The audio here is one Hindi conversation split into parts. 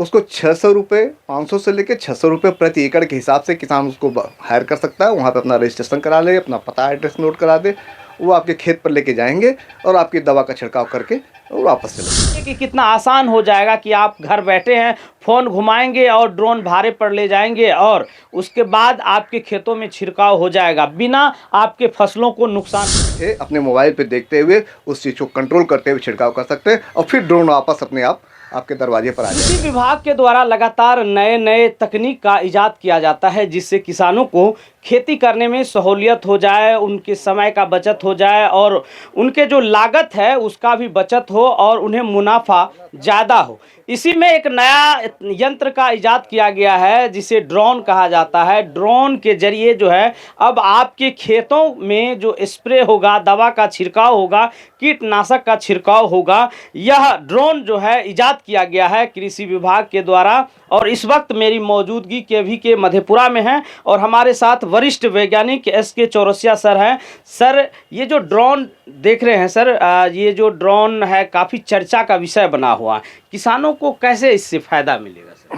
उसको 600 रुपये 500 से लेकर 600 रुपये प्रति एकड़ के हिसाब से किसान उसको हायर कर सकता है। वहाँ पे अपना रजिस्ट्रेशन करा ले, अपना पता एड्रेस नोट करा दे, वो आपके खेत पर लेके जाएंगे और आपकी दवा का छिड़काव करके और वापस चले जाएंगे। कि कितना आसान हो जाएगा कि आप घर बैठे हैं, फ़ोन घुमाएंगे और ड्रोन भारे पर ले जाएंगे और उसके बाद आपके खेतों में छिड़काव हो जाएगा बिना आपके फसलों को नुकसान। अपने मोबाइल पे देखते हुए उस चीज़ को कंट्रोल करते हुए छिड़काव कर सकते हैं और फिर ड्रोन वापस अपने आप आपके दरवाजे पर आ जाए। कृषि विभाग के द्वारा लगातार नए नए तकनीक का इजाद किया जाता है जिससे किसानों को खेती करने में सहूलियत हो जाए, उनके समय का बचत हो जाए और उनके जो लागत है उसका भी बचत हो और उन्हें मुनाफा ज़्यादा हो। इसी में एक नया यंत्र का इजाद किया गया है जिसे ड्रोन कहा जाता है। ड्रोन के जरिए जो है अब आपके खेतों में जो स्प्रे होगा, दवा का छिड़काव होगा, कीटनाशक का छिड़काव होगा, यह ड्रोन जो है इजाद किया गया है कृषि विभाग के द्वारा। और इस वक्त मेरी मौजूदगी के मधेपुरा में है और हमारे साथ वरिष्ठ वैज्ञानिक SK चौरसिया सर हैं। सर, ये जो ड्रोन देख रहे हैं सर, ये जो ड्रोन है काफ़ी चर्चा का विषय बना हुआ है, किसानों को कैसे इससे फ़ायदा मिलेगा सर?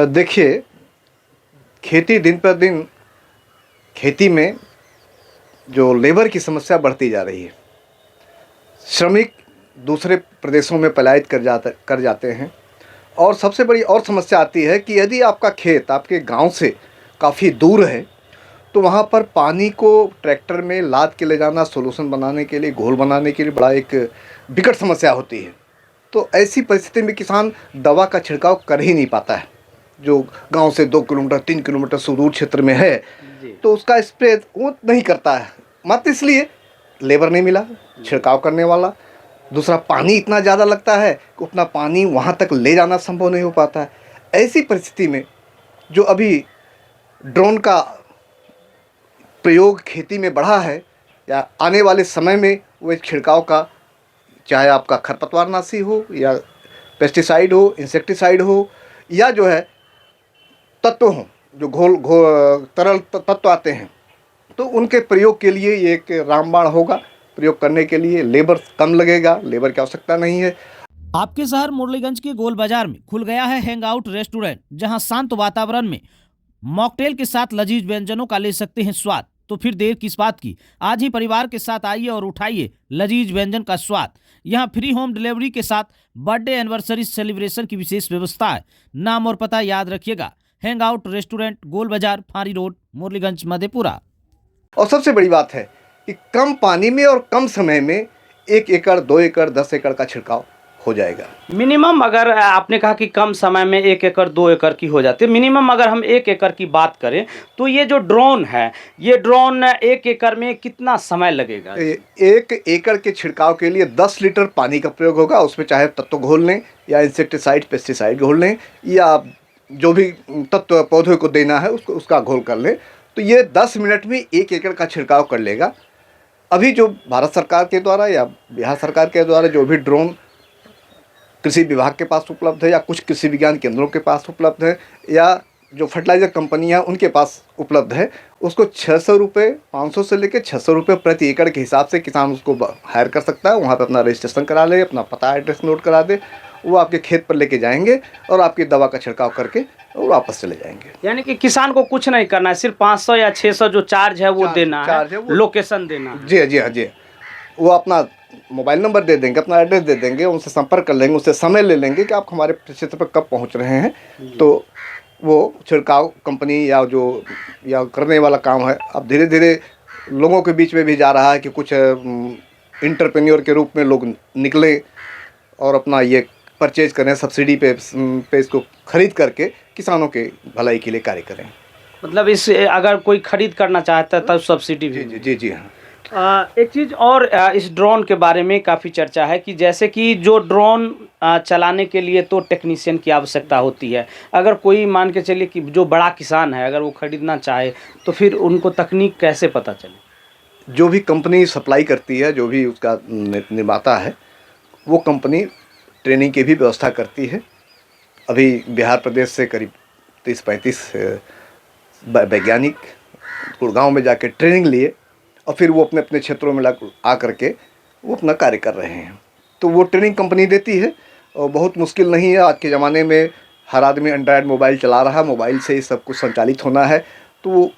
देखिए, खेती दिन पर दिन खेती में जो लेबर की समस्या बढ़ती जा रही है, श्रमिक दूसरे प्रदेशों में पलायित कर जाते हैं और सबसे बड़ी और समस्या आती है कि यदि आपका खेत आपके गांव से काफ़ी दूर है तो वहाँ पर पानी को ट्रैक्टर में लाद के ले जाना, सोल्यूशन बनाने के लिए, घोल बनाने के लिए बड़ा एक विकट समस्या होती है। तो ऐसी परिस्थिति में किसान दवा का छिड़काव कर ही नहीं पाता है। जो गांव से 2 किलोमीटर 3 किलोमीटर सुदूर क्षेत्र में है तो उसका स्प्रे वो नहीं करता है, मात्र इसलिए लेबर नहीं मिला छिड़काव करने वाला। दूसरा, पानी इतना ज़्यादा लगता है कि उतना पानी वहाँ तक ले जाना संभव नहीं हो पाता है। ऐसी परिस्थिति में जो अभी ड्रोन का प्रयोग खेती में बढ़ा है या आने वाले समय में वो एक छिड़काव का, चाहे आपका खरपतवारनाशी हो या पेस्टिसाइड हो, इंसेक्टिसाइड हो या जो है तत्व हो, जो तरल तत्व आते हैं, तो उनके प्रयोग के लिए ये एक रामबाण होगा। प्रयोग करने के लिए लेबर कम लगेगा, लेबर की आवश्यकता नहीं है। आपके शहर मुरलीगंज के गोल बाजार में खुल गया है हैंग आउट रेस्टोरेंट, जहां शांत वातावरण में मॉकटेल के साथ लजीज व्यंजनों का ले सकते हैं स्वाद। तो फिर देर किस बात की, आज ही परिवार के साथ आइए और उठाइए लजीज व्यंजन का स्वाद। यहाँ फ्री होम डिलीवरी के साथ बर्थडे एनिवर्सरी सेलिब्रेशन की विशेष व्यवस्था है। नाम और पता याद रखिएगा, हैंग आउट रेस्टोरेंट, गोल बाजार, फारी रोड, मुरलीगंज, मधेपुरा। और सबसे बड़ी बात है कि कम पानी में और कम समय में 1 एकड़ 2 एकड़ 10 एकड़ का छिड़काव हो जाएगा। मिनिमम, अगर आपने कहा कि कम समय में 1 एकड़ 2 एकड़ की हो जाती है, मिनिमम अगर हम 1 एकड़ की बात करें तो ये जो ड्रोन है, ये ड्रोन 1 एकड़ में कितना समय लगेगा? 1 एकड़ के छिड़काव के लिए 10 लीटर पानी का प्रयोग होगा। उसमें चाहे तत्व घोल लें या इंसेक्टिसाइड पेस्टिसाइड घोल लें या जो भी तत्व पौधे को देना है उसका घोल कर लें, तो ये 10 मिनट में 1 एकड़ का छिड़काव कर लेगा। अभी जो भारत सरकार के द्वारा या बिहार सरकार के द्वारा जो भी ड्रोन कृषि विभाग के पास उपलब्ध है या कुछ कृषि विज्ञान केंद्रों के पास उपलब्ध है या जो फर्टिलाइज़र कंपनियां उनके पास उपलब्ध है, उसको 600 रुपये 500 से लेकर 600 रुपये प्रति एकड़ के हिसाब से किसान उसको हायर कर सकता है। वहाँ पे अपना रजिस्ट्रेशन करा ले, अपना पता एड्रेस नोट करा दे, वो आपके खेत पर लेके जाएंगे और आपकी दवा का छिड़काव करके और वापस चले जाएंगे। यानी कि किसान को कुछ नहीं करना है, सिर्फ 500 या 600 जो चार्ज है वो देना है, लोकेशन देना है। जी, वो अपना मोबाइल नंबर दे देंगे, अपना एड्रेस दे देंगे, उनसे संपर्क कर लेंगे, उससे समय ले लेंगे कि आप हमारे क्षेत्र पर कब पहुंच रहे हैं। तो वो छिड़काव कंपनी या करने वाला काम है। अब धीरे धीरे लोगों के बीच में भी जा रहा है कि कुछ इंटरप्रेन्योर के रूप में लोग निकले और अपना ये परचेज करें, सब्सिडी पे इसको खरीद करके किसानों के भलाई के लिए कार्य करें। मतलब इस अगर कोई खरीद करना चाहता है तब सब्सिडी भी? जी हाँ। एक चीज़ और, इस ड्रोन के बारे में काफ़ी चर्चा है कि जैसे कि जो ड्रोन चलाने के लिए तो टेक्नीशियन की आवश्यकता होती है। अगर कोई मान के चलिए कि जो बड़ा किसान है, अगर वो खरीदना चाहे तो फिर उनको तकनीक कैसे पता चले? जो भी कंपनी सप्लाई करती है, जो भी उसका निर्माता है, वो कंपनी ट्रेनिंग की भी व्यवस्था करती है। अभी बिहार प्रदेश से करीब 30-35 वैज्ञानिक गुड़गांव में जाके ट्रेनिंग लिए और फिर वो अपने अपने क्षेत्रों में आ करके वो अपना कार्य कर रहे हैं। तो वो ट्रेनिंग कंपनी देती है और बहुत मुश्किल नहीं है। आज के ज़माने में हर आदमी एंड्रॉयड मोबाइल चला रहा है, मोबाइल से ही सब कुछ संचालित होना है। तो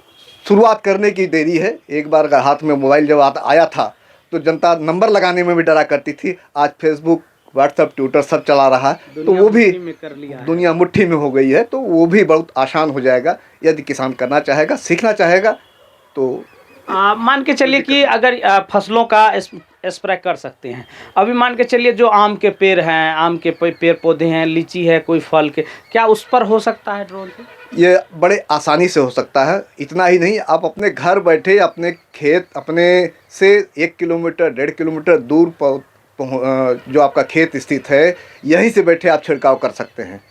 शुरुआत करने की देरी है। एक बार अगर हाथ में मोबाइल जब आया था तो जनता नंबर लगाने में भी डरा करती थी। आज फेसबुक, व्हाट्सएप, ट्विटर सब चला रहा है, तो वो भी दुनिया मुट्ठी में हो गई है। तो वो भी बहुत आसान हो जाएगा यदि किसान करना चाहेगा, सीखना चाहेगा। तो मान के चलिए कि अगर फसलों का स्प्रे कर सकते हैं, अभी मान के चलिए जो आम के पेड़ हैं, आम के पेड़ पौधे हैं, लीची है, कोई फल के, क्या उस पर हो सकता है ड्रोन से? ये बड़े आसानी से हो सकता है। इतना ही नहीं, आप अपने घर बैठे अपने खेत, अपने से 1 किलोमीटर 1.5 किलोमीटर दूर जो आपका खेत स्थित है, यहीं से बैठे आप छिड़काव कर सकते हैं।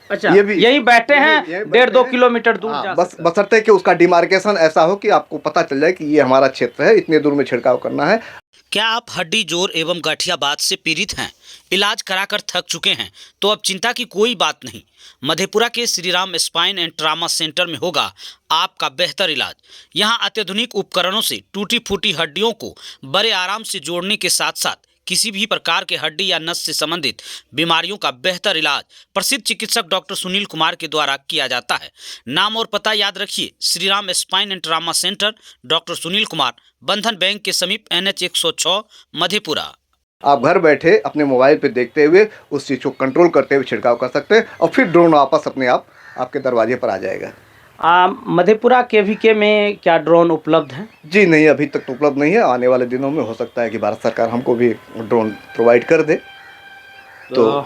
अच्छा, ये भी यही बैठे हैं 1.5-2 किलोमीटर दूर जा बस बशर्ते कि उसका डिमार्केशन ऐसा हो कि आपको पता चल जाए कि ये हमारा क्षेत्र है, इतने दूर में छिड़काव करना है। क्या आप हड्डी जोड़ एवं गठियाबात से पीड़ित हैं, इलाज कराकर थक चुके हैं, तो अब चिंता की कोई बात नहीं। मधेपुरा के Shriram spine and trauma centre में होगा आपका बेहतर इलाज। यहाँ अत्याधुनिक उपकरणों से टूटी फूटी हड्डियों को बड़े आराम से जोड़ने के साथ साथ किसी भी प्रकार के हड्डी या नस से संबंधित बीमारियों का बेहतर इलाज प्रसिद्ध चिकित्सक डॉक्टर सुनील कुमार के द्वारा किया जाता है। नाम और पता याद रखिए, Shriram spine and trauma centre, doctor Sunil Kumar, बंधन बैंक के समीप, NH 106, मधेपुरा। आप घर बैठे अपने मोबाइल पे देखते हुए उस चीज़ को कंट्रोल करते हुए छिड़काव कर सकते हैं और फिर ड्रोन वापस अपने आप आपके दरवाजे पर आ जाएगा। मधेपुरा KVK में क्या ड्रोन उपलब्ध है? जी नहीं, अभी तक तो उपलब्ध नहीं है। आने वाले दिनों में हो सकता है कि भारत सरकार हमको भी ड्रोन प्रोवाइड कर दे। तो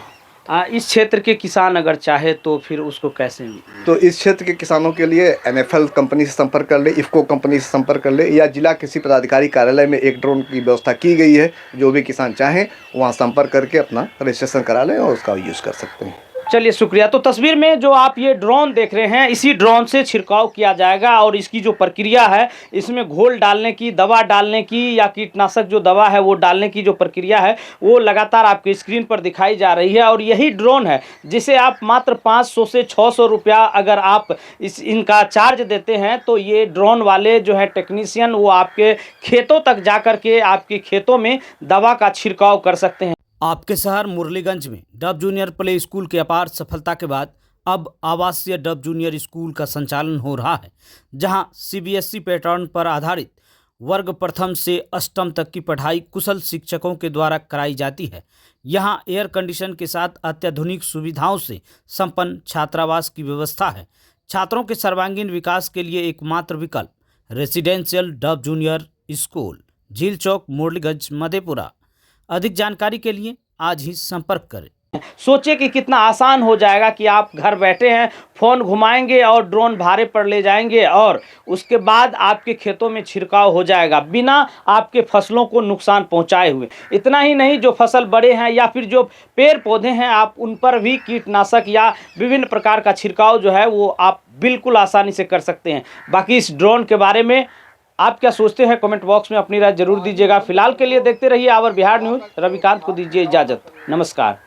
इस क्षेत्र के किसान अगर चाहे तो फिर उसको कैसे? तो इस क्षेत्र के किसानों के लिए NFL कंपनी से संपर्क कर ले, इफ़को कंपनी से संपर्क कर ले, या जिला कृषि पदाधिकारी कार्यालय में एक ड्रोन की व्यवस्था की गई है। जो भी किसान चाहें वहाँ संपर्क करके अपना रजिस्ट्रेशन करा लें और उसका यूज़ कर सकते हैं। चलिए, शुक्रिया। तो तस्वीर में जो आप ये ड्रोन देख रहे हैं, इसी ड्रोन से छिड़काव किया जाएगा और इसकी जो प्रक्रिया है, इसमें घोल डालने की, दवा डालने की या कीटनाशक जो दवा है वो डालने की जो प्रक्रिया है वो लगातार आपके स्क्रीन पर दिखाई जा रही है। और यही ड्रोन है जिसे आप मात्र 500 से 600 रुपया अगर आप इनका चार्ज देते हैं तो ये ड्रोन वाले जो है टेक्नीशियन वो आपके खेतों तक जा कर के आपके खेतों में दवा का छिड़काव कर सकते हैं। आपके शहर मुरलीगंज में डब जूनियर प्ले स्कूल की अपार सफलता के बाद अब आवासीय डब जूनियर स्कूल का संचालन हो रहा है, जहां CBSE पैटर्न पर आधारित वर्ग प्रथम से अष्टम तक की पढ़ाई कुशल शिक्षकों के द्वारा कराई जाती है। यहां एयर कंडीशन के साथ अत्याधुनिक सुविधाओं से संपन्न छात्रावास की व्यवस्था है। छात्रों के सर्वांगीण विकास के लिए एकमात्र विकल्प रेसिडेंशियल डब जूनियर स्कूल, झील चौक, मुरलीगंज, मधेपुरा। अधिक जानकारी के लिए आज ही संपर्क करें। सोचिए कि कितना आसान हो जाएगा कि आप घर बैठे हैं, फ़ोन घुमाएंगे और ड्रोन भारे पर ले जाएंगे और उसके बाद आपके खेतों में छिड़काव हो जाएगा बिना आपके फसलों को नुकसान पहुंचाए हुए। इतना ही नहीं, जो फसल बड़े हैं या फिर जो पेड़ पौधे हैं, आप उन पर भी कीटनाशक या विभिन्न प्रकार का छिड़काव जो है वो आप बिल्कुल आसानी से कर सकते हैं। बाकी इस ड्रोन के बारे में आप क्या सोचते हैं, कमेंट बॉक्स में अपनी राय जरूर दीजिएगा। फिलहाल के लिए देखते रहिए आवर बिहार न्यूज़। रविकांत को दीजिए इजाज़त। नमस्कार।